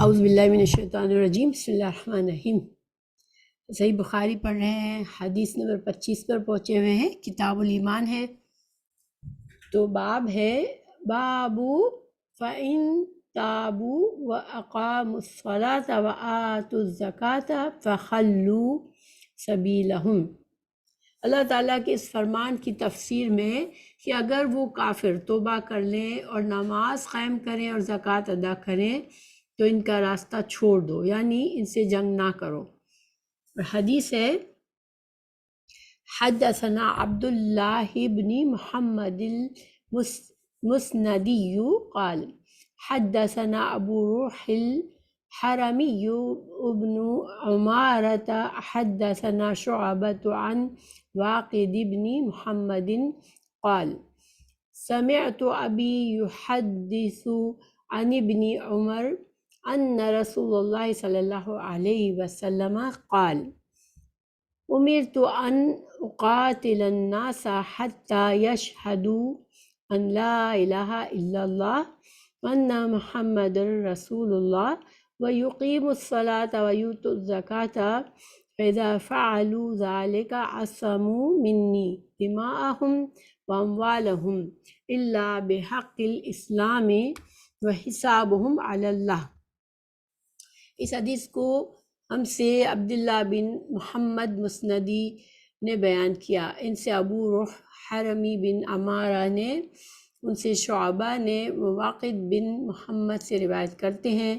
اعوذ باللہ من الشیطان الرجیم، بسم اللہ الرحمن الرحیم۔ صحیح بخاری پڑھ رہے ہیں، حدیث نمبر 25 پر پہنچے ہوئے ہیں، کتاب الایمان ہے۔ تو باب ہے بابو فَإِن تابوا وَأَقاموا الصَّلَاةَ وَآتُوا الزَّكَاةَ فَخَلُّوا سَبِيلَهُمْ۔ اللہ تعالیٰ کے اس فرمان کی تفسیر میں کہ اگر وہ کافر توبہ کر لیں اور نماز قائم کریں اور زکوٰۃ ادا کریں تو ان کا راستہ چھوڑ دو، یعنی ان سے جنگ نہ کرو۔ اور حدیث ہے حدثنا عبد اللہ بن محمد المسندی قال حدثنا ابو روح الحرمی ابن عمارة حدثنا شعبة عن واقد بن محمد قال سمعت ابی یحدث عن ابن عمر ان رسول اللہ صلی اللہ علیہ وسلم قال امرت ان اقاتل الناس حتى يشهدوا ان لا الہ الا اللہ وان محمد رسول اللہ ويقيموا الصلاة ويؤتوا الزکاة فإذا فعلوا ذلك عصموا مني دماءهم واموالهم الا بحق الاسلام وحسابهم على اللہ۔ اس حدیث کو ہم سے عبداللہ بن محمد مسندی نے بیان کیا، ان سے ابو روح حرمی بن عمارہ نے، ان سے شعبہ نے واقد بن محمد سے روایت کرتے ہیں۔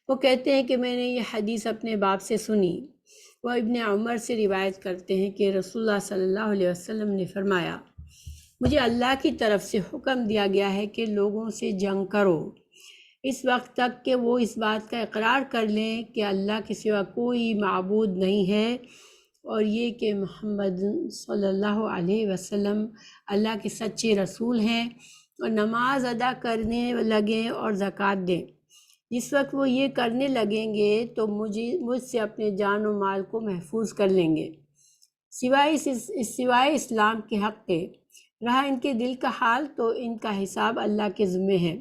وہ کہتے ہیں کہ میں نے یہ حدیث اپنے باپ سے سنی۔ وہ ابن عمر سے روایت کرتے ہیں کہ رسول اللہ صلی اللہ علیہ وسلم نے فرمایا مجھے اللہ کی طرف سے حکم دیا گیا ہے کہ لوگوں سے جنگ کرو اس وقت تک کہ وہ اس بات کا اقرار کر لیں کہ اللہ کے سوا کوئی معبود نہیں ہے اور یہ کہ محمد صلی اللہ علیہ وسلم اللہ کے سچے رسول ہیں، اور نماز ادا کرنے لگیں اور زکوٰۃ دیں۔ جس وقت وہ یہ کرنے لگیں گے تو مجھ سے اپنے جان و مال کو محفوظ کر لیں گے سوائے اسلام کے حق کے۔ رہا ان کے دل کا حال تو ان کا حساب اللہ کے ذمے ہے۔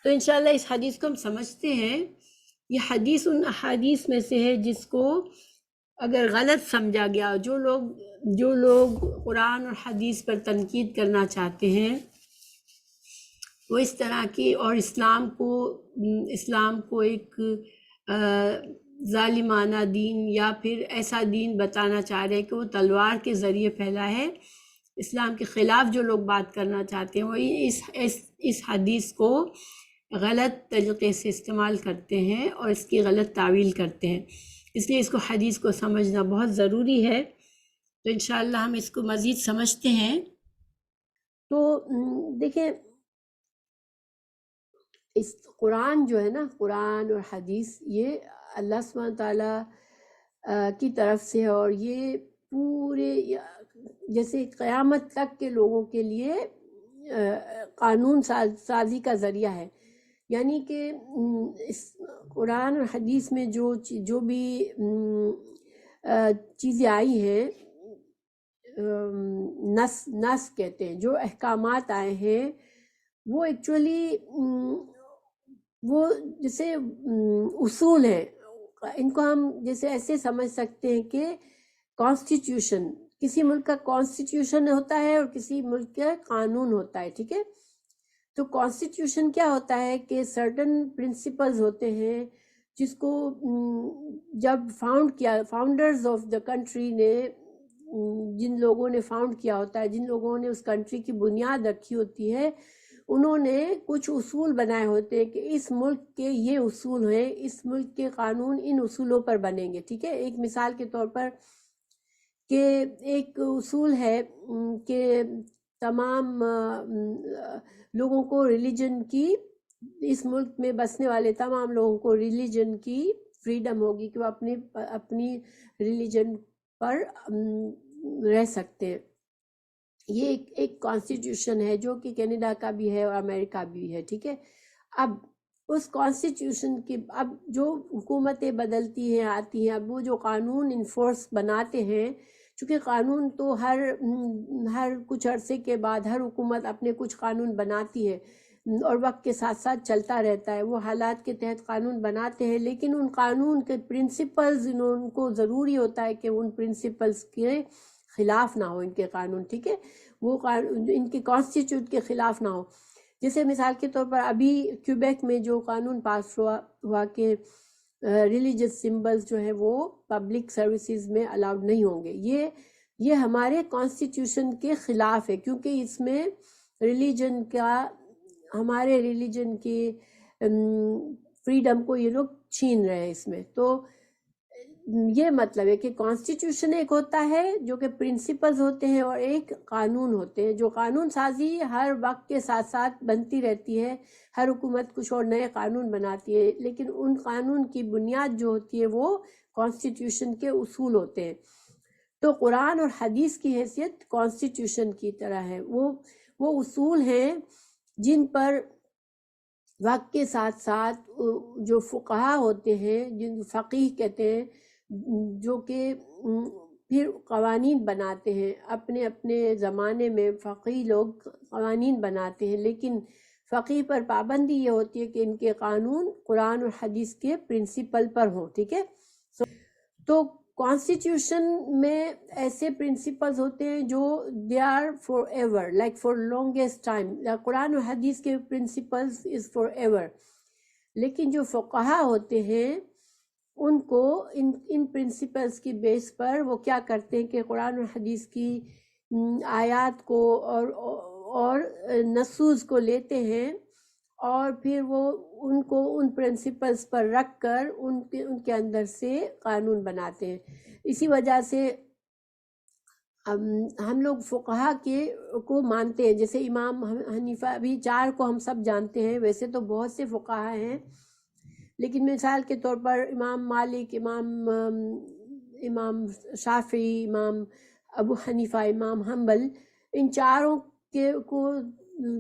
تو انشاءاللہ اس حدیث کو ہم سمجھتے ہیں۔ یہ حدیث ان احادیث میں سے ہے جس کو اگر غلط سمجھا گیا، جو لوگ قرآن اور حدیث پر تنقید کرنا چاہتے ہیں وہ اس طرح کی، اور اسلام کو ایک ظالمانہ دین یا پھر ایسا دین بتانا چاہ رہے ہیں کہ وہ تلوار کے ذریعے پھیلا ہے، اسلام کے خلاف جو لوگ بات کرنا چاہتے ہیں وہ اس حدیث کو غلط طریقے سے استعمال کرتے ہیں اور اس کی غلط تعویل کرتے ہیں۔ اس لیے اس کو حدیث کو سمجھنا بہت ضروری ہے۔ تو انشاءاللہ ہم اس کو مزید سمجھتے ہیں۔ تو دیکھیں، اس قرآن جو ہے نا، قرآن اور حدیث یہ اللہ سبحانہ تعالیٰ کی طرف سے ہے، اور یہ پورے جیسے قیامت تک کے لوگوں کے لیے قانون سازی کا ذریعہ ہے۔ یعنی کہ اس قرآن اور حدیث میں جو بھی چیزیں آئی ہیں، نص کہتے ہیں، جو احکامات آئے ہیں وہ ایکچولی وہ جیسے اصول ہیں، ان کو ہم جیسے ایسے سمجھ سکتے ہیں کہ کانسٹیٹیوشن، کسی ملک کا کانسٹیٹیوشن ہوتا ہے اور کسی ملک کا قانون ہوتا ہے، ٹھیک ہے؟ تو کانسٹیٹیوشن کیا ہوتا ہے کہ سرٹن پرنسپلز ہوتے ہیں جس کو جب فاؤنڈرز آف دا کنٹری نے، جن لوگوں نے فاؤنڈ کیا ہوتا ہے، جن لوگوں نے اس کنٹری کی بنیاد رکھی ہوتی ہے، انہوں نے کچھ اصول بنائے ہوتے ہیں کہ اس ملک کے یہ اصول ہیں، اس ملک کے قانون ان اصولوں پر بنیں گے، ٹھیک ہے؟ ایک مثال کے طور پر کہ ایک اصول ہے کہ تمام لوگوں کو ریلیجن کی، اس ملک میں بسنے والے تمام لوگوں کو ریلیجن کی فریڈم ہوگی کہ وہ اپنی ریلیجن پر رہ سکتے ہیں۔ یہ ایک کانسٹیٹیوشن ہے جو کہ کینیڈا کا بھی ہے اور امریکہ بھی ہے، ٹھیک ہے؟ اب اس کانسٹیٹیوشن کی اب جو حکومتیں بدلتی ہیں، آتی ہیں، اب وہ جو قانون انفورس بناتے ہیں، چونکہ قانون تو ہر کچھ عرصے کے بعد ہر حکومت اپنے کچھ قانون بناتی ہے، اور وقت کے ساتھ ساتھ چلتا رہتا ہے. وہ حالات کے تحت قانون بناتے ہیں، لیکن ان قانون کے پرنسپلز ان کو ضروری ہوتا ہے کہ ان پرنسپلز کے خلاف نہ ہو ان کے قانون، ٹھیک ہے، وہ ان کے کانسٹیٹیوٹ کے خلاف نہ ہو. جیسے مثال کے طور پر ابھی کیوبیک میں جو قانون پاس ہوا کہ ریلیجس سمبلز جو ہے وہ پبلک سروسز میں الاؤڈ نہیں ہوں گے. یہ ہمارے کانسٹیٹیوشن کے خلاف ہے، کیونکہ اس میں ریلیجن کا، ہمارے ریلیجن کی فریڈم کو یہ لوگ چھین رہے ہیں اس میں. تو یہ مطلب ہے کہ کانسٹیٹیوشن ایک ہوتا ہے جو کہ پرنسپلز ہوتے ہیں، اور ایک قانون ہوتے ہیں جو قانون سازی ہر وقت کے ساتھ ساتھ بنتی رہتی ہے. ہر حکومت کچھ اور نئے قانون بناتی ہے، لیکن ان قانون کی بنیاد جو ہوتی ہے وہ کانسٹیٹیوشن کے اصول ہوتے ہیں. تو قرآن اور حدیث کی حیثیت کانسٹیٹیوشن کی طرح ہے. وہ اصول ہیں جن پر وقت کے ساتھ ساتھ جو فقہا ہوتے ہیں، جن فقیہ کہتے ہیں، جو کہ پھر قوانین بناتے ہیں. اپنے اپنے زمانے میں فقیہ لوگ قوانین بناتے ہیں، لیکن فقیہ پر پابندی یہ ہوتی ہے کہ ان کے قانون قرآن اور حدیث کے پرنسپل پر ہوں، ٹھیک ہے. تو کانسٹیٹیوشن میں ایسے پرنسپلز ہوتے ہیں جو they are for ever, like for longest time. قرآن و حدیث کے پرنسپلز از فار ایور، لیکن جو فقہا ہوتے ہیں ان کو ان پرنسپلز کی بیس پر وہ کیا کرتے ہیں کہ قرآن و حدیث کی آیات کو اور نصوص کو لیتے ہیں، اور پھر وہ ان کو ان پرنسپلز پر رکھ کر ان کے اندر سے قانون بناتے ہیں. اسی وجہ سے ہم لوگ فقہا کو مانتے ہیں. جیسے امام حنیفہ، ابھی 4 کو ہم سب جانتے ہیں، ویسے تو بہت سے فقہا ہیں، لیکن مثال کے طور پر امام مالک، امام شافعی، امام ابو حنیفہ، امام حنبل، ان 4 کو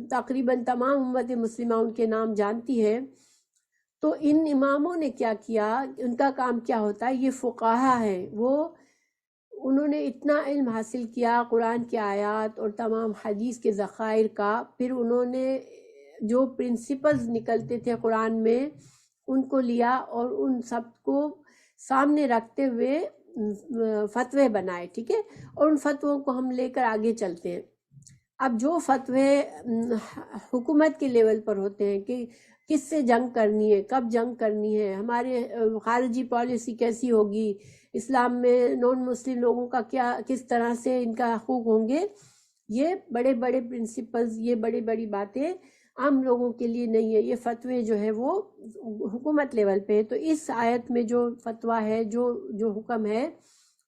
تقریباً تمام امت مسلمہ ان کے نام جانتی ہے. تو ان اماموں نے کیا کیا، ان کا کام کیا ہوتا ہے، یہ فقہا ہیں، انہوں نے اتنا علم حاصل کیا قرآن کی آیات اور تمام حدیث کے ذخائر کا، پھر انہوں نے جو پرنسپلز نکلتے تھے قرآن میں ان کو لیا اور ان سب کو سامنے رکھتے ہوئے فتوے بنائے، ٹھیک ہے. اور ان فتووں کو ہم لے کر آگے چلتے ہیں. اب جو فتوے حکومت کے لیول پر ہوتے ہیں کہ کس سے جنگ کرنی ہے، کب جنگ کرنی ہے، ہمارے خارجی پالیسی کیسی ہوگی، اسلام میں نان مسلم لوگوں کا کس طرح سے ان کا حقوق ہوں گے، یہ بڑے بڑے پرنسپلز، یہ بڑی بڑی باتیں عام لوگوں کے لیے نہیں ہے. یہ فتوے جو ہے وہ حکومت لیول پہ ہے. تو اس آیت میں جو فتویٰ ہے، جو حکم ہے،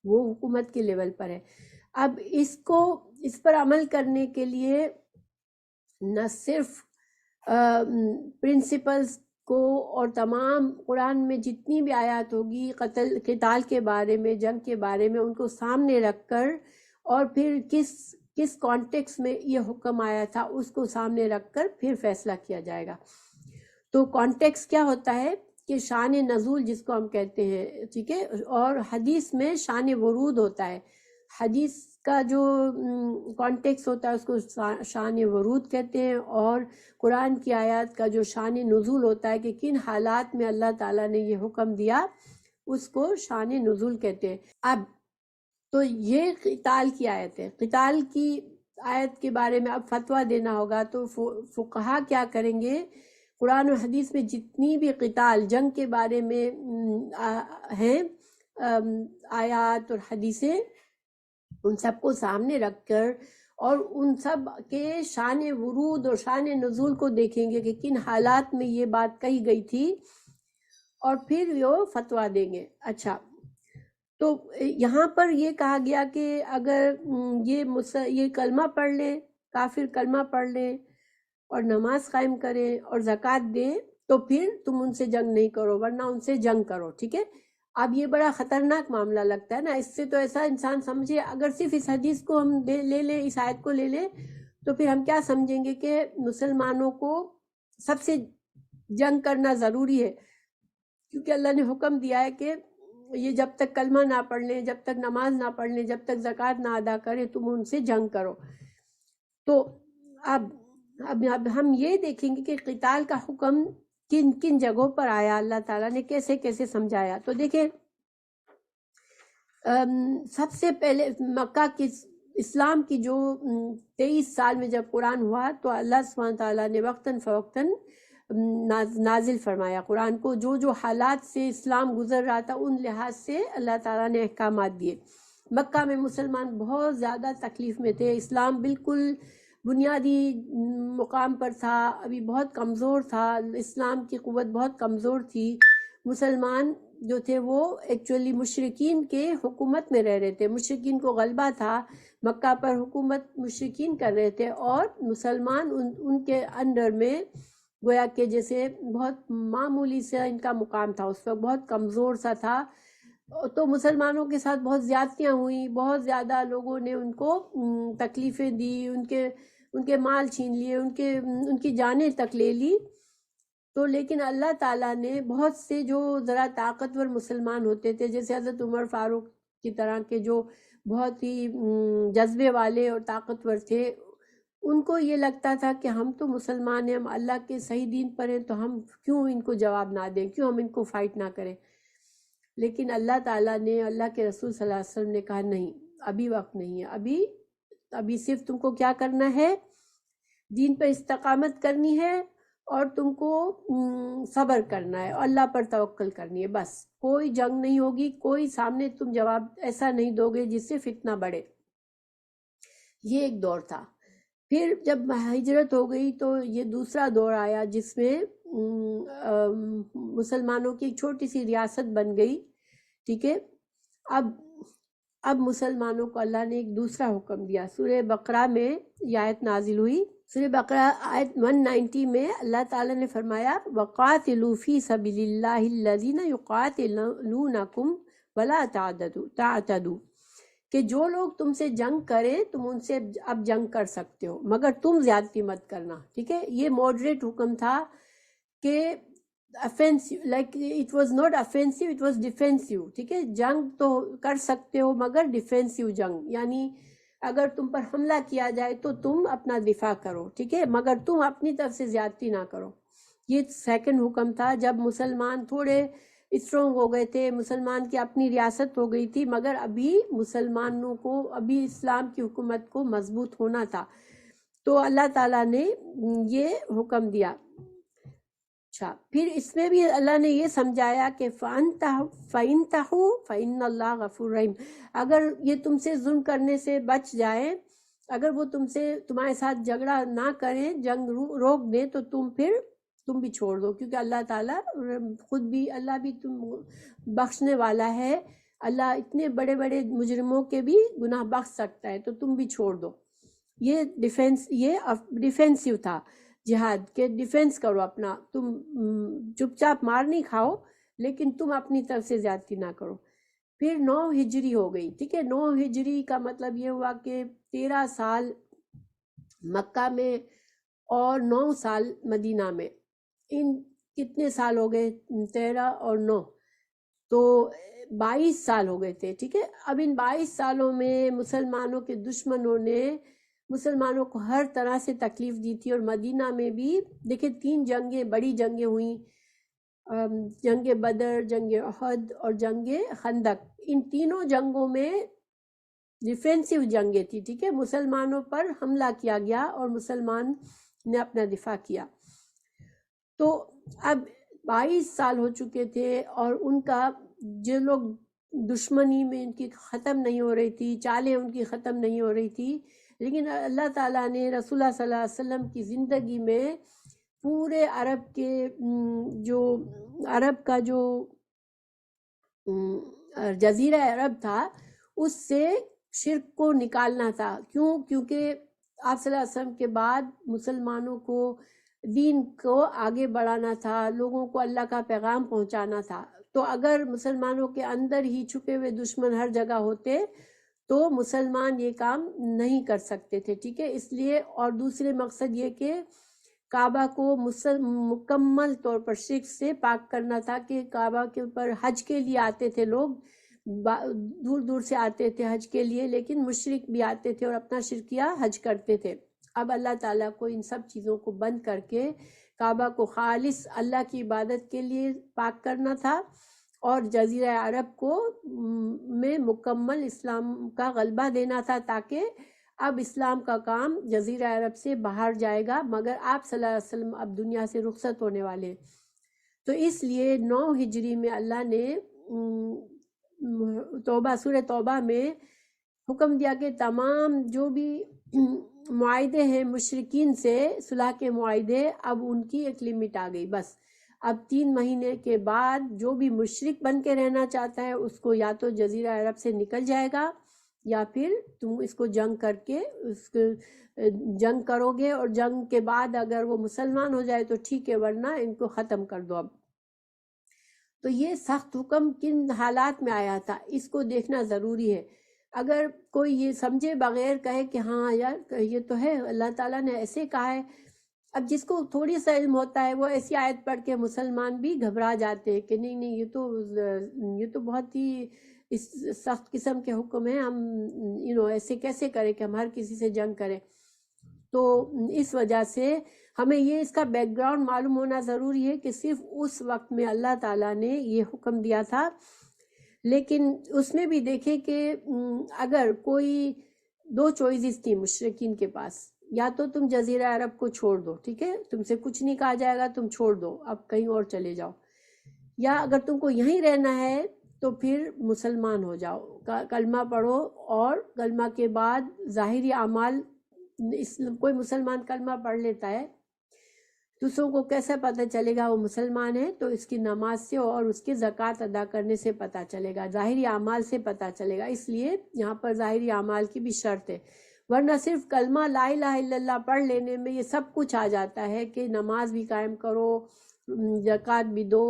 وہ حکومت کے لیول پر ہے. اب اس پر عمل کرنے کے لیے نہ صرف پرنسپلز کو اور تمام قرآن میں جتنی بھی آیات ہوگی قتال کے بارے میں، جنگ کے بارے میں، ان کو سامنے رکھ کر، اور پھر کس کانٹیکس میں یہ حکم آیا تھا اس کو سامنے رکھ کر پھر فیصلہ کیا جائے گا. تو کانٹیکس کیا ہوتا ہے کہ شان نزول جس کو ہم کہتے ہیں، ٹھیک ہے. اور حدیث میں شان ورود ہوتا ہے. حدیث کا جو کانٹیکس ہوتا ہے اس کو شان ورود کہتے ہیں، اور قرآن کی آیات کا جو شان نزول ہوتا ہے کہ کن حالات میں اللہ تعالیٰ نے یہ حکم دیا، اس کو شان نزول کہتے ہیں. اب تو یہ قتال کی آیت ہے. قتال کی آیت کے بارے میں اب فتویٰ دینا ہوگا تو فقہا کیا کریں گے، قرآن و حدیث میں جتنی بھی قتال، جنگ کے بارے میں ہیں آیات اور حدیثیں، ان سب کو سامنے رکھ کر اور ان سب کے شان ورود اور شان نزول کو دیکھیں گے کہ کن حالات میں یہ بات کہی گئی تھی، اور پھر وہ فتویٰ دیں گے. اچھا، تو یہاں پر یہ کہا گیا کہ اگر یہ کلمہ پڑھ لیں، کافر کلمہ پڑھ لیں اور نماز قائم کریں اور زکوٰۃ دیں تو پھر تم ان سے جنگ نہیں کرو، ورنہ ان سے جنگ کرو، ٹھیک ہے. اب یہ بڑا خطرناک معاملہ لگتا ہے نا. اس سے تو ایسا انسان سمجھے، اگر صرف اس حدیث کو ہم لے لیں، اس آیت کو لے لیں، تو پھر ہم کیا سمجھیں گے کہ مسلمانوں کو سب سے جنگ کرنا ضروری ہے، کیونکہ اللہ نے حکم دیا ہے کہ یہ جب تک کلمہ نہ پڑھ لیں، جب تک نماز نہ پڑھ لیں، جب تک زکوٰۃ نہ ادا کریں، تم ان سے جنگ کرو. تو اب اب ہم یہ دیکھیں گے کہ قتال کا حکم کن کن جگہوں پر آیا، اللہ تعالیٰ نے کیسے کیسے سمجھایا. تو دیکھیں سب سے پہلے مکہ کی اسلام کی جو 23 سال میں جب قرآن ہوا تو اللہ سبحانہ تعالیٰ نے وقتاً فوقتاً نازل فرمایا قرآن کو. جو جو حالات سے اسلام گزر رہا تھا ان لحاظ سے اللہ تعالیٰ نے احکامات دیے. مکہ میں مسلمان بہت زیادہ تکلیف میں تھے، اسلام بالکل بنیادی مقام پر تھا، ابھی بہت کمزور تھا، اسلام کی قوت بہت کمزور تھی. مسلمان جو تھے وہ ایکچولی مشرکین کے حکومت میں رہ رہے تھے، مشرکین کو غلبہ تھا مکہ پر، حکومت مشرکین کر رہے تھے اور مسلمان ان کے انڈر میں گویا کہ جیسے بہت معمولی سے ان کا مقام تھا، اس وقت بہت کمزور سا تھا. تو مسلمانوں کے ساتھ بہت زیادتیاں ہوئیں، بہت زیادہ لوگوں نے ان کو تکلیفیں دی، ان کے مال چھین لیے، ان کی جانیں تک لے لی. تو لیکن اللہ تعالیٰ نے بہت سے جو ذرا طاقتور مسلمان ہوتے تھے، جیسے حضرت عمر فاروق کی طرح کے جو بہت ہی جذبے والے اور طاقتور تھے، ان کو یہ لگتا تھا کہ ہم تو مسلمان ہیں، ہم اللہ کے صحیح دین پر ہیں، تو ہم کیوں ان کو جواب نہ دیں، کیوں ہم ان کو فائٹ نہ کریں. لیکن اللہ تعالیٰ نے، اللہ کے رسول صلی اللہ علیہ وسلم نے کہا نہیں، ابھی وقت نہیں ہے، ابھی صرف تم کو کیا کرنا ہے، دین پر استقامت کرنی ہے اور تم کو صبر کرنا ہے اور اللہ پر توکل کرنی ہے، بس. کوئی جنگ نہیں ہوگی، کوئی سامنے تم جواب ایسا نہیں دو گے جس سے فتنہ بڑھے. یہ ایک دور تھا. پھر جب ہجرت ہو گئی تو یہ دوسرا دور آیا جس میں مسلمانوں کی ایک چھوٹی سی ریاست بن گئی. ٹھیک ہے، اب مسلمانوں کو اللہ نے ایک دوسرا حکم دیا. سورہ بقرہ میں یہ آیت نازل ہوئی. سورہ بقرہ آیت 190 میں اللہ تعالیٰ نے فرمایا وَقَاتِلُوا فِي سَبِيلِ اللَّهِ الَّذِينَ يُقَاتِلُونَكُمْ وَلَا تَعْتَدُوا، کہ جو لوگ تم سے جنگ کریں تم ان سے اب جنگ کر سکتے ہو مگر تم زیادتی مت کرنا. ٹھیک ہے، یہ ماڈریٹ حکم تھا کہ offensive, like it was not offensive, it was defensive. ٹھیک ہے، جنگ تو کر سکتے ہو مگر ڈیفینسیو جنگ، یعنی اگر تم پر حملہ کیا جائے تو تم اپنا دفاع کرو، ٹھیک ہے، مگر تم اپنی طرف سے زیادتی نہ کرو. یہ سیکنڈ حکم تھا جب مسلمان تھوڑے اسٹرونگ ہو گئے تھے، مسلمان کی اپنی ریاست ہو گئی تھی، مگر ابھی مسلمانوں کو ابھی اسلام کی حکومت کو مضبوط ہونا تھا. تو اللہ تعالیٰ نے یہ حکم دیا. اچھا، پھر اس میں بھی اللہ نے یہ سمجھایا کہ فَإِنْتَحُوا فَإِنَّ اللَّهَ غَفُورٌ رَحِيمٌ. اگر یہ تم سے ظلم کرنے سے بچ جائیں، اگر وہ تمہارے ساتھ جھگڑا نہ کریں، جنگ روک دیں، تو تم بھی چھوڑ دو، کیونکہ اللہ تعالیٰ خود بھی، اللہ بھی تم بخشنے والا ہے. اللہ اتنے بڑے بڑے مجرموں کے بھی گناہ بخش سکتا ہے، تو تم بھی چھوڑ دو. یہ ڈیفینسیو تھا جہاد کے، ڈیفینس کرو اپنا، تم چپ چاپ مار نہیں کھاؤ لیکن تم اپنی طرف سے زیادتی نہ کرو. پھر 9 ہجری ہو گئی. ٹھیک ہے، 9 ہجری کا مطلب یہ ہوا کہ 13 سال مکہ میں اور 9 سال مدینہ میں. ان کتنے سال ہو گئے؟ 13 اور 9، تو 22 سال ہو گئے تھے. ٹھیک ہے، اب ان 22 سالوں میں مسلمانوں کے دشمنوں نے مسلمانوں کو ہر طرح سے تکلیف دی تھی. اور مدینہ میں بھی دیکھیں 3 جنگیں، بڑی جنگیں ہوئیں، جنگ بدر، جنگ احد اور جنگ خندق. ان تینوں جنگوں میں ڈیفینسیو جنگیں تھی. ٹھیک ہے، مسلمانوں پر حملہ کیا گیا اور مسلمان نے اپنا دفاع کیا. تو اب 22 سال ہو چکے تھے اور ان کا جو لوگ دشمنی میں ان کی ختم نہیں ہو رہی تھی، چالیں ان کی ختم نہیں ہو رہی تھی، لیکن اللہ تعالیٰ نے رسول اللہ صلی اللہ علیہ وسلم کی زندگی میں پورے عرب کا جو جزیرہ عرب تھا اس سے شرک کو نکالنا تھا. کیونکہ آپ صلی اللہ علیہ وسلم کے بعد مسلمانوں کو دین کو آگے بڑھانا تھا، لوگوں کو اللہ کا پیغام پہنچانا تھا. تو اگر مسلمانوں کے اندر ہی چھپے ہوئے دشمن ہر جگہ ہوتے تو مسلمان یہ کام نہیں کر سکتے تھے. ٹھیک ہے، اس لیے. اور دوسرے مقصد یہ کہ کعبہ کو مکمل طور پر شرک سے پاک کرنا تھا، کہ کعبہ کے اوپر حج کے لیے آتے تھے لوگ، دور دور سے آتے تھے حج کے لیے، لیکن مشرک بھی آتے تھے اور اپنا شرکیہ حج کرتے تھے. اب اللہ تعالیٰ کو ان سب چیزوں کو بند کر کے کعبہ کو خالص اللہ کی عبادت کے لیے پاک کرنا تھا، اور جزیرہ عرب کو میں مکمل اسلام کا غلبہ دینا تھا، تاکہ اب اسلام کا کام جزیرہ عرب سے باہر جائے گا، مگر آپ صلی اللہ علیہ وسلم اب دنیا سے رخصت ہونے والے ہیں۔ تو اس لیے 9 ہجری میں اللہ نے سورہ توبہ میں حکم دیا کہ تمام جو بھی معاہدے ہیں مشرکین سے، صلح کے معاہدے، اب ان کی ایک لمٹ آ گئی، بس اب 3 مہینے کے بعد جو بھی مشرک بن کے رہنا چاہتا ہے اس کو یا تو جزیرہ عرب سے نکل جائے گا، یا پھر تم اس کو جنگ کر کے اس کو جنگ کرو گے، اور جنگ کے بعد اگر وہ مسلمان ہو جائے تو ٹھیک ہے، ورنہ ان کو ختم کر دو اب۔ تو یہ سخت حکم کن حالات میں آیا تھا، اس کو دیکھنا ضروری ہے۔ اگر کوئی یہ سمجھے بغیر کہے کہ ہاں یار یہ تو ہے اللہ تعالیٰ نے ایسے کہا ہے، اب جس کو تھوڑی سا علم ہوتا ہے وہ ایسی آیت پڑھ کے مسلمان بھی گھبرا جاتے ہیں کہ نہیں نہیں یہ تو بہت ہی سخت قسم کے حکم ہیں، ہم ایسے کیسے کریں کہ ہم ہر کسی سے جنگ کریں۔ تو اس وجہ سے ہمیں یہ اس کا بیک گراؤنڈ معلوم ہونا ضروری ہے کہ صرف اس وقت میں اللہ تعالیٰ نے یہ حکم دیا تھا، لیکن اس میں بھی دیکھیں کہ اگر کوئی 2 چوائسز تھی مشرکین کے پاس، یا تو تم جزیرہ عرب کو چھوڑ دو، ٹھیک ہے، تم سے کچھ نہیں کہا جائے گا، تم چھوڑ دو، اب کہیں اور چلے جاؤ، یا اگر تم کو یہیں رہنا ہے تو پھر مسلمان ہو جاؤ، کلمہ پڑھو، اور کلمہ کے بعد ظاہری اعمال، کوئی مسلمان کلمہ پڑھ لیتا ہے، دوسروں کو کیسے پتہ چلے گا وہ مسلمان ہے؟ تو اس کی نماز سے اور اس کے زکوٰۃ ادا کرنے سے پتہ چلے گا، ظاہری اعمال سے پتہ چلے گا، اس لیے یہاں پر ظاہری اعمال کی بھی شرط ہے، ورنہ صرف کلمہ لا الہ الا اللہ پڑھ لینے میں یہ سب کچھ آ جاتا ہے کہ نماز بھی قائم کرو، زکوٰۃ بھی دو،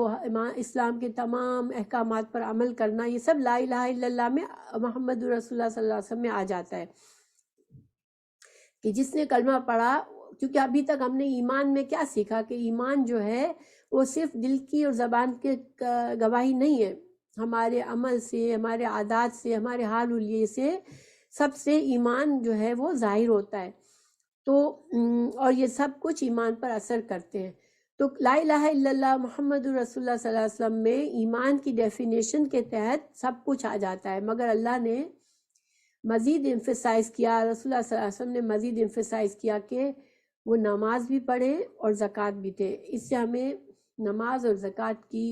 اسلام کے تمام احکامات پر عمل کرنا، یہ سب لا الہ الا اللہ میں، محمد رسول اللہ صلی اللہ علیہ وسلم میں آ جاتا ہے کہ جس نے کلمہ پڑھا۔ کیونکہ ابھی تک ہم نے ایمان میں کیا سیکھا کہ ایمان جو ہے وہ صرف دل کی اور زبان کے گواہی نہیں ہے، ہمارے عمل سے، ہمارے عادات سے، ہمارے حال حلیے سے، سب سے ایمان جو ہے وہ ظاہر ہوتا ہے، تو اور یہ سب کچھ ایمان پر اثر کرتے ہیں۔ تو لا الہ الا اللہ محمد رسول اللہ صلی اللہ علیہ وسلم میں ایمان کی ڈیفینیشن کے تحت سب کچھ آ جاتا ہے، مگر اللہ نے مزید ایمفیسائز کیا، رسول اللہ صلی اللہ علیہ وسلم نے مزید ایمفیسائز کیا کہ وہ نماز بھی پڑھیں اور زکوٰۃ بھی دے۔ اس سے ہمیں نماز اور زکوٰۃ کی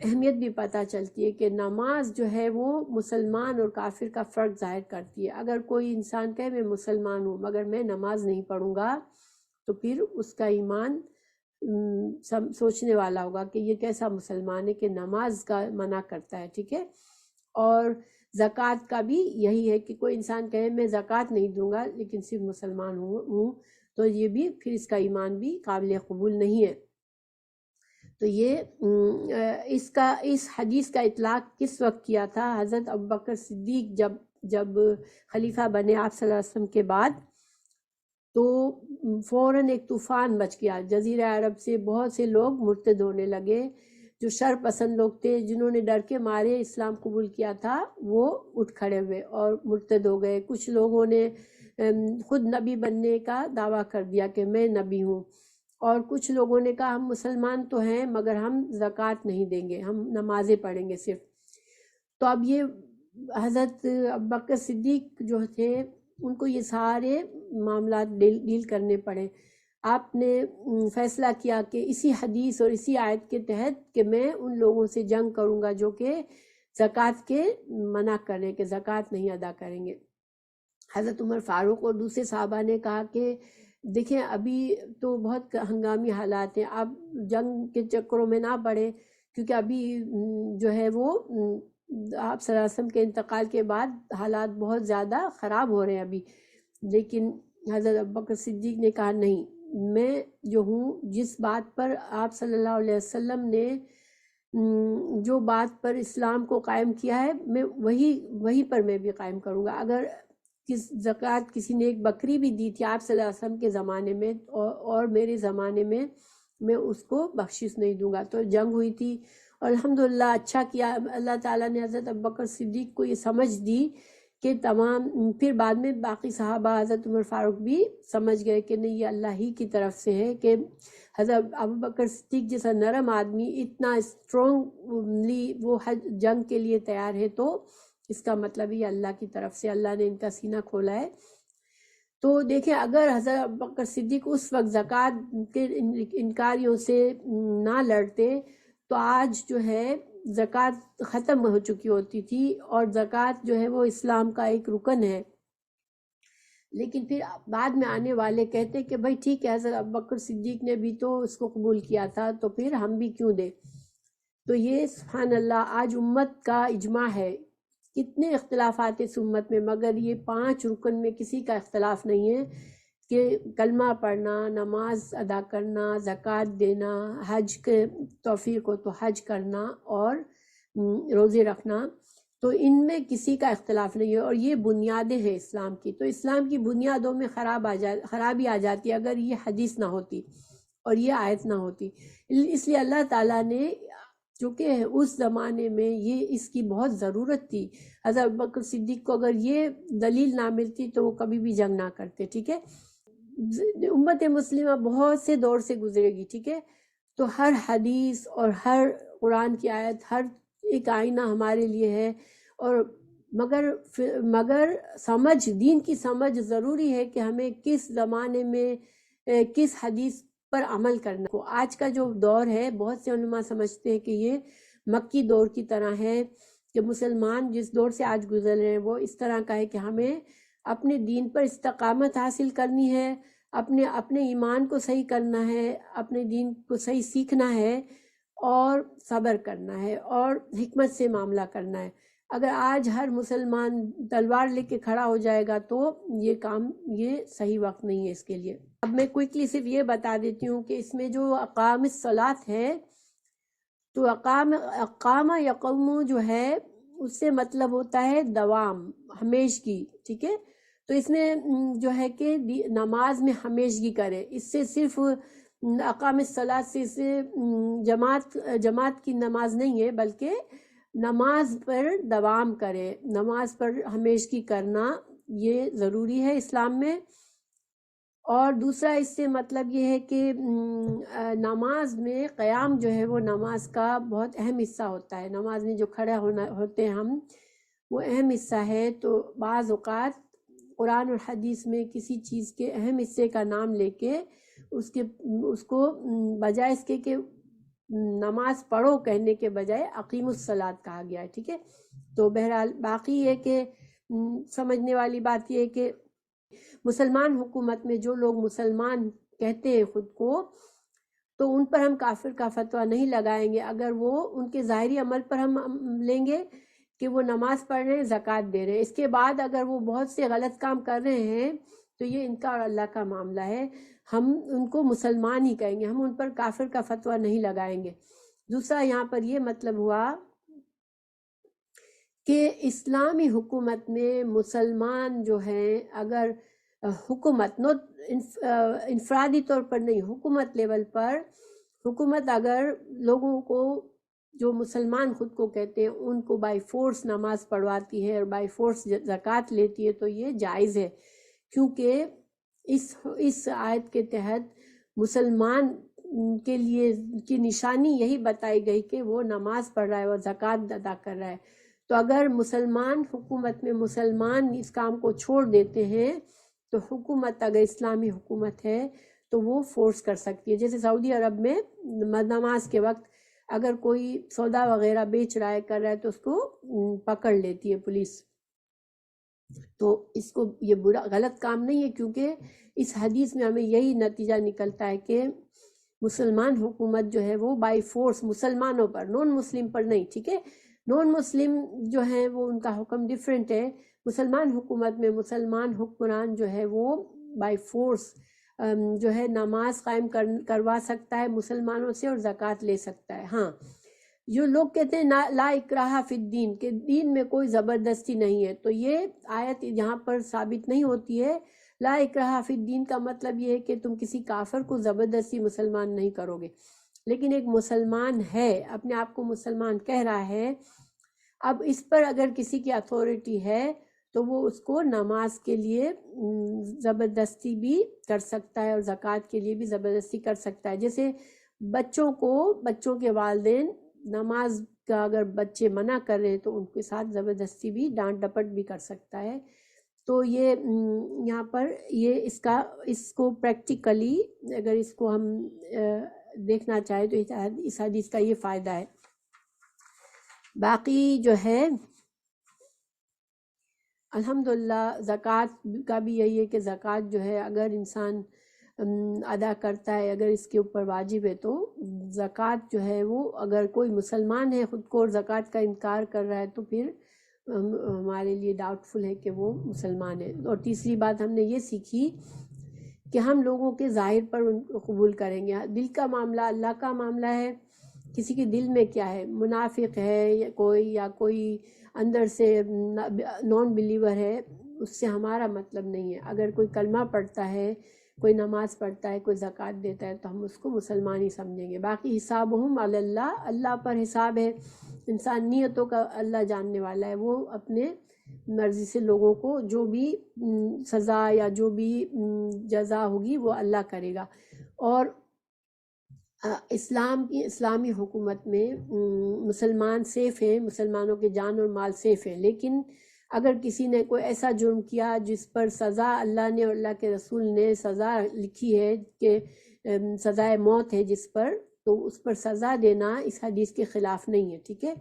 اہمیت بھی پتہ چلتی ہے کہ نماز جو ہے وہ مسلمان اور کافر کا فرق ظاہر کرتی ہے۔ اگر کوئی انسان کہے میں مسلمان ہوں مگر میں نماز نہیں پڑھوں گا، تو پھر اس کا ایمان سوچنے والا ہوگا کہ یہ کیسا مسلمان ہے کہ نماز کا منع کرتا ہے، ٹھیک ہے۔ اور زکوٰۃ کا بھی یہی ہے کہ کوئی انسان کہے میں زکوٰۃ نہیں دوں گا لیکن صرف مسلمان ہوں، تو یہ بھی پھر اس کا ایمان بھی قابل قبول نہیں ہے۔ تو یہ اس حدیث کا اطلاق کس وقت کیا تھا؟ حضرت ابوبکر صدیق جب خلیفہ بنے آپ صلی اللہ علیہ وسلم کے بعد، تو فوراً ایک طوفان مچ گیا، جزیرہ عرب سے بہت سے لوگ مرتد ہونے لگے، جو شر پسند لوگ تھے، جنہوں نے ڈر کے مارے اسلام قبول کیا تھا، وہ اٹھ کھڑے ہوئے اور مرتد ہو گئے۔ کچھ لوگوں نے خود نبی بننے کا دعویٰ کر دیا کہ میں نبی ہوں، اور کچھ لوگوں نے کہا ہم مسلمان تو ہیں مگر ہم زکوٰۃ نہیں دیں گے، ہم نمازیں پڑھیں گے صرف۔ تو اب یہ حضرت ابوبکر صدیق جو تھے ان کو یہ سارے معاملات ڈیل کرنے پڑے۔ آپ نے فیصلہ کیا کہ اسی حدیث اور اسی آیت کے تحت کہ میں ان لوگوں سے جنگ کروں گا جو کہ زکوٰۃ کے منع کریں، کہ زکوٰۃ نہیں ادا کریں گے۔ حضرت عمر فاروق اور دوسرے صحابہ نے کہا کہ دیکھیں ابھی تو بہت ہنگامی حالات ہیں، آپ جنگ کے چکروں میں نہ پڑے، کیونکہ ابھی جو ہے وہ آپ صلی اللہ علیہ وسلم کے انتقال کے بعد حالات بہت زیادہ خراب ہو رہے ہیں ابھی۔ لیکن حضرت ابوبکر صدیق نے کہا نہیں، میں جو ہوں، جس بات پر آپ صلی اللہ علیہ وسلم نے جو بات پر اسلام کو قائم کیا ہے، میں وہی پر میں بھی قائم کروں گا۔ اگر زکوٰۃ کسی نے ایک بکری بھی دی تھی آپ صلی اللہ علیہ وسلم کے زمانے میں اور میرے زمانے میں اس کو بخشش نہیں دوں گا۔ تو جنگ ہوئی تھی اور الحمدللہ اچھا کیا اللہ تعالیٰ نے، حضرت ابوبکر صدیق کو یہ سمجھ دی کہ تمام پھر بعد میں باقی صحابہ حضرت عمر فاروق بھی سمجھ گئے کہ نہیں یہ اللہ ہی کی طرف سے ہے، کہ حضرت ابوبکر صدیق جیسا نرم آدمی اتنا اسٹرانگلی وہ جنگ کے لیے تیار ہے، تو اس کا مطلب یہ اللہ کی طرف سے اللہ نے ان کا سینہ کھولا ہے۔ تو دیکھیں اگر حضرت ابوبکر صدیق اس وقت زکوٰۃ کے انکاریوں سے نہ لڑتے تو آج جو ہے زکوٰۃ ختم ہو چکی ہوتی تھی، اور زکوٰۃ جو ہے وہ اسلام کا ایک رکن ہے۔ لیکن پھر بعد میں آنے والے کہتے کہ بھائی ٹھیک ہے، حضرت ابوبکر صدیق نے بھی تو اس کو قبول کیا تھا، تو پھر ہم بھی کیوں دیں؟ تو یہ سبحان اللہ آج امت کا اجماع ہے۔ کتنے اختلافات اس امت میں، مگر یہ 5 رکن میں کسی کا اختلاف نہیں ہے کہ کلمہ پڑھنا، نماز ادا کرنا، زکوٰۃ دینا، حج کے توفیق ہو تو حج کرنا، اور روزے رکھنا، تو ان میں کسی کا اختلاف نہیں ہے، اور یہ بنیادیں ہیں اسلام کی۔ تو اسلام کی بنیادوں میں خرابی آ جاتی ہے اگر یہ حدیث نہ ہوتی اور یہ آیت نہ ہوتی۔ اس لیے اللہ تعالیٰ نے، چونکہ اس زمانے میں یہ اس کی بہت ضرورت تھی، حضرت ابوبکر صدیق کو اگر یہ دلیل نہ ملتی تو وہ کبھی بھی جنگ نہ کرتے، ٹھیک ہے۔ امت مسلمہ بہت سے دور سے گزرے گی، ٹھیک ہے، تو ہر حدیث اور ہر قرآن کی آیت ہر ایک آئینہ ہمارے لیے ہے، اور مگر سمجھ، دین کی سمجھ ضروری ہے کہ ہمیں کس زمانے میں کس حدیث پر عمل کرنا کو۔ آج کا جو دور ہے، بہت سے علماء سمجھتے ہیں کہ یہ مکی دور کی طرح ہے، کہ مسلمان جس دور سے آج گزر رہے ہیں وہ اس طرح کا ہے کہ ہمیں اپنے دین پر استقامت حاصل کرنی ہے، اپنے ایمان کو صحیح کرنا ہے، اپنے دین کو صحیح سیکھنا ہے، اور صبر کرنا ہے، اور حکمت سے معاملہ کرنا ہے۔ اگر آج ہر مسلمان تلوار لے کے کھڑا ہو جائے گا تو یہ صحیح وقت نہیں ہے اس کے لیے۔ اب میں کوئکلی صرف یہ بتا دیتی ہوں کہ اس میں جو اقام الصلاۃ ہے، تو اقام یقوم جو ہے اس سے مطلب ہوتا ہے دوام، ہمیشگی، ٹھیک ہے۔ تو اس میں جو ہے کہ نماز میں ہمیشگی کرے، اس سے صرف اقام الصلاۃ سے جماعت کی نماز نہیں ہے، بلکہ نماز پر دوام کرے، نماز پر ہمیشگی کرنا یہ ضروری ہے اسلام میں۔ اور دوسرا اس سے مطلب یہ ہے کہ نماز میں قیام جو ہے وہ نماز کا بہت اہم حصہ ہوتا ہے، نماز میں جو کھڑے ہوتے ہیں ہم، وہ اہم حصہ ہے۔ تو بعض اوقات قرآن اور حدیث میں کسی چیز کے اہم حصے کا نام لے کے اس کو بجائے اس کے کہ نماز پڑھو کہنے کے بجائے اقیم الصلاۃ کہا گیا ہے، ٹھیک ہے۔ تو بہرحال باقی یہ کہ سمجھنے والی بات یہ ہے کہ مسلمان حکومت میں جو لوگ مسلمان کہتے ہیں خود کو، تو ان پر ہم کافر کا فتویٰ نہیں لگائیں گے اگر وہ ان کے ظاہری عمل پر ہم لیں گے کہ وہ نماز پڑھ رہے ہیں، زکوٰۃ دے رہے ہیں، اس کے بعد اگر وہ بہت سے غلط کام کر رہے ہیں تو یہ ان کا اور اللہ کا معاملہ ہے، ہم ان کو مسلمان ہی کہیں گے، ہم ان پر کافر کا فتویٰ نہیں لگائیں گے۔ دوسرا یہاں پر یہ مطلب ہوا کہ اسلامی حکومت میں مسلمان جو ہیں، اگر حکومت انفرادی طور پر نہیں، حکومت لیول پر حکومت اگر لوگوں کو جو مسلمان خود کو کہتے ہیں ان کو بائی فورس نماز پڑھواتی ہے اور بائی فورس زکوٰۃ لیتی ہے تو یہ جائز ہے، کیونکہ اس آیت کے تحت مسلمان کے لیے کی نشانی یہی بتائی گئی کہ وہ نماز پڑھ رہا ہے اور زکوٰۃ ادا کر رہا ہے۔ تو اگر مسلمان حکومت میں مسلمان اس کام کو چھوڑ دیتے ہیں تو حکومت اگر اسلامی حکومت ہے تو وہ فورس کر سکتی ہے۔ جیسے سعودی عرب میں نماز کے وقت اگر کوئی سودا وغیرہ بیچ رہا ہے، کر رہا ہے، تو اس کو پکڑ لیتی ہے پولیس۔ تو اس کو یہ غلط کام نہیں ہے، کیونکہ اس حدیث میں ہمیں یہی نتیجہ نکلتا ہے کہ مسلمان حکومت جو ہے وہ بائی فورس مسلمانوں پر، نان مسلم پر نہیں، ٹھیک ہے۔ نان مسلم جو ہیں وہ ان کا حکم ڈیفرنٹ ہے، مسلمان حکومت میں مسلمان حکمران جو ہے وہ بائی فورس جو ہے نماز قائم کروا سکتا ہے مسلمانوں سے اور زکوٰۃ لے سکتا ہے۔ ہاں، جو لوگ کہتے ہیں لا اکراہ فی الدین، کہ دین میں کوئی زبردستی نہیں ہے، تو یہ آیت یہاں پر ثابت نہیں ہوتی ہے۔ لا اکراہ فی الدین کا مطلب یہ ہے کہ تم کسی کافر کو زبردستی مسلمان نہیں کرو گے، لیکن ایک مسلمان ہے، اپنے آپ کو مسلمان کہہ رہا ہے، اب اس پر اگر کسی کی اتھارٹی ہے تو وہ اس کو نماز کے لیے زبردستی بھی کر سکتا ہے اور زکوٰۃ کے لیے بھی زبردستی کر سکتا ہے. جیسے بچوں کے والدین نماز کا اگر بچے منع کر رہے ہیں تو ان کے ساتھ زبردستی بھی ڈانٹ ڈپٹ بھی کر سکتا ہے. تو یہ یہاں پر یہ اس کو پریکٹیکلی اگر اس کو ہم دیکھنا چاہیں تو اس حدیث کا یہ فائدہ ہے. باقی جو ہے الحمدللہ زکوٰۃ کا بھی یہی ہے کہ زکوٰۃ جو ہے اگر انسان ادا کرتا ہے، اگر اس کے اوپر واجب ہے تو زکوٰۃ جو ہے وہ اگر کوئی مسلمان ہے خود کو اور زکوٰۃ کا انکار کر رہا ہے تو پھر ہمارے لیے ڈاؤٹ فل ہے کہ وہ مسلمان ہے. اور تیسری بات ہم نے یہ سیکھی کہ ہم لوگوں کے ظاہر پر ان کو قبول کریں گے. دل کا معاملہ اللہ کا معاملہ ہے، کسی کے دل میں کیا ہے، منافق ہے یا کوئی اندر سے نان بلیور ہے، اس سے ہمارا مطلب نہیں ہے. اگر کوئی کلمہ پڑھتا ہے، کوئی نماز پڑھتا ہے، کوئی زکوٰۃ دیتا ہے تو ہم اس کو مسلمان ہی سمجھیں گے. باقی حسابہم علی اللہ، اللہ پر حساب ہے. انسان نیتوں کا اللہ جاننے والا ہے، وہ اپنے مرضی سے لوگوں کو جو بھی سزا یا جو بھی جزا ہوگی وہ اللہ کرے گا. اور اسلامی حکومت میں مسلمان سیف ہیں، مسلمانوں کے جان اور مال سیف ہیں. لیکن اگر کسی نے کوئی ایسا جرم کیا جس پر سزا اللہ نے اور اللہ کے رسول نے سزا لکھی ہے کہ سزائے موت ہے جس پر، تو اس پر سزا دینا اس حدیث کے خلاف نہیں ہے. ٹھیک ہے،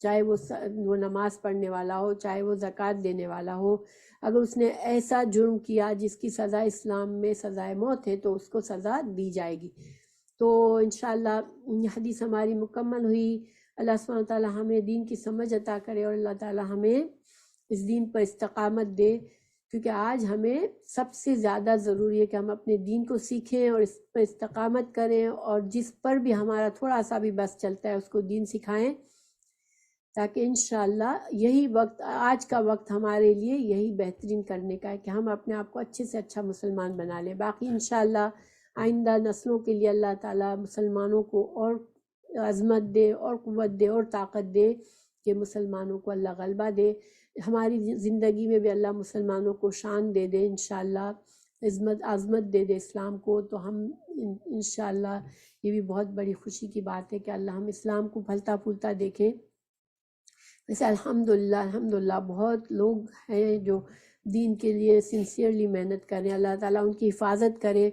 چاہے وہ نماز پڑھنے والا ہو، چاہے وہ زکوٰۃ دینے والا ہو، اگر اس نے ایسا جرم کیا جس کی سزا اسلام میں سزائے موت ہے تو اس کو سزا دی جائے گی. تو انشاءاللہ یہ حدیث ہماری مکمل ہوئی. اللہ سبحانہ وتعالی ہمیں دین کی سمجھ عطا کرے اور اللہ تعالی ہمیں اس دین پر استقامت دے، کیونکہ آج ہمیں سب سے زیادہ ضروری ہے کہ ہم اپنے دین کو سیکھیں اور اس پر استقامت کریں، اور جس پر بھی ہمارا تھوڑا سا بھی بس چلتا ہے اس کو دین سکھائیں، تاکہ انشاءاللہ یہی وقت، آج کا وقت ہمارے لیے یہی بہترین کرنے کا ہے کہ ہم اپنے آپ کو اچھے سے اچھا مسلمان بنا لیں. باقی انشاءاللہ آئندہ نسلوں کے لیے اللہ تعالیٰ مسلمانوں کو اور عظمت دے اور قوت دے اور طاقت دے کہ مسلمانوں کو اللہ غلبہ دے. ہماری زندگی میں بھی اللہ مسلمانوں کو شان دے دے انشاءاللہ، عظمت دے دے اسلام کو. تو ہم انشاءاللہ یہ بھی بہت بڑی خوشی کی بات ہے کہ اللہ ہم اسلام کو پھلتا پھولتا دیکھیں. ویسے الحمدللہ بہت لوگ ہیں جو دین کے لیے سنسیئرلی محنت کریں. اللہ تعالیٰ ان کی حفاظت کرے.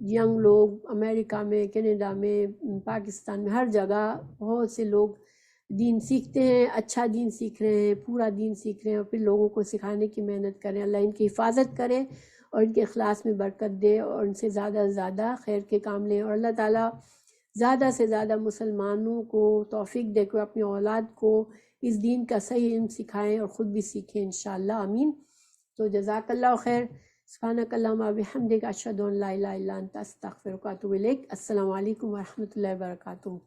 ینگ لوگ امریکہ میں، کینیڈا میں، پاکستان میں، ہر جگہ بہت سے لوگ دین سیکھتے ہیں، اچھا دین سیکھ رہے ہیں، پورا دین سیکھ رہے ہیں، اور پھر لوگوں کو سکھانے کی محنت کریں. اللہ ان کی حفاظت کرے اور ان کے اخلاص میں برکت دے اور ان سے زیادہ سے زیادہ خیر کے کام لیں. اور اللہ تعالیٰ زیادہ سے زیادہ مسلمانوں کو توفیق دے کہ اپنی اولاد کو اس دین کا صحیح علم سکھائیں اور خود بھی سیکھیں انشاءاللہ. آمین. تو جزاک اللہ خیر. سبحانک اللہم و بحمدک، اشہد ان لا الہ الا انت، استغفرک و اتوب الیک. السلام علیکم ورحمۃ اللہ وبرکاتہ.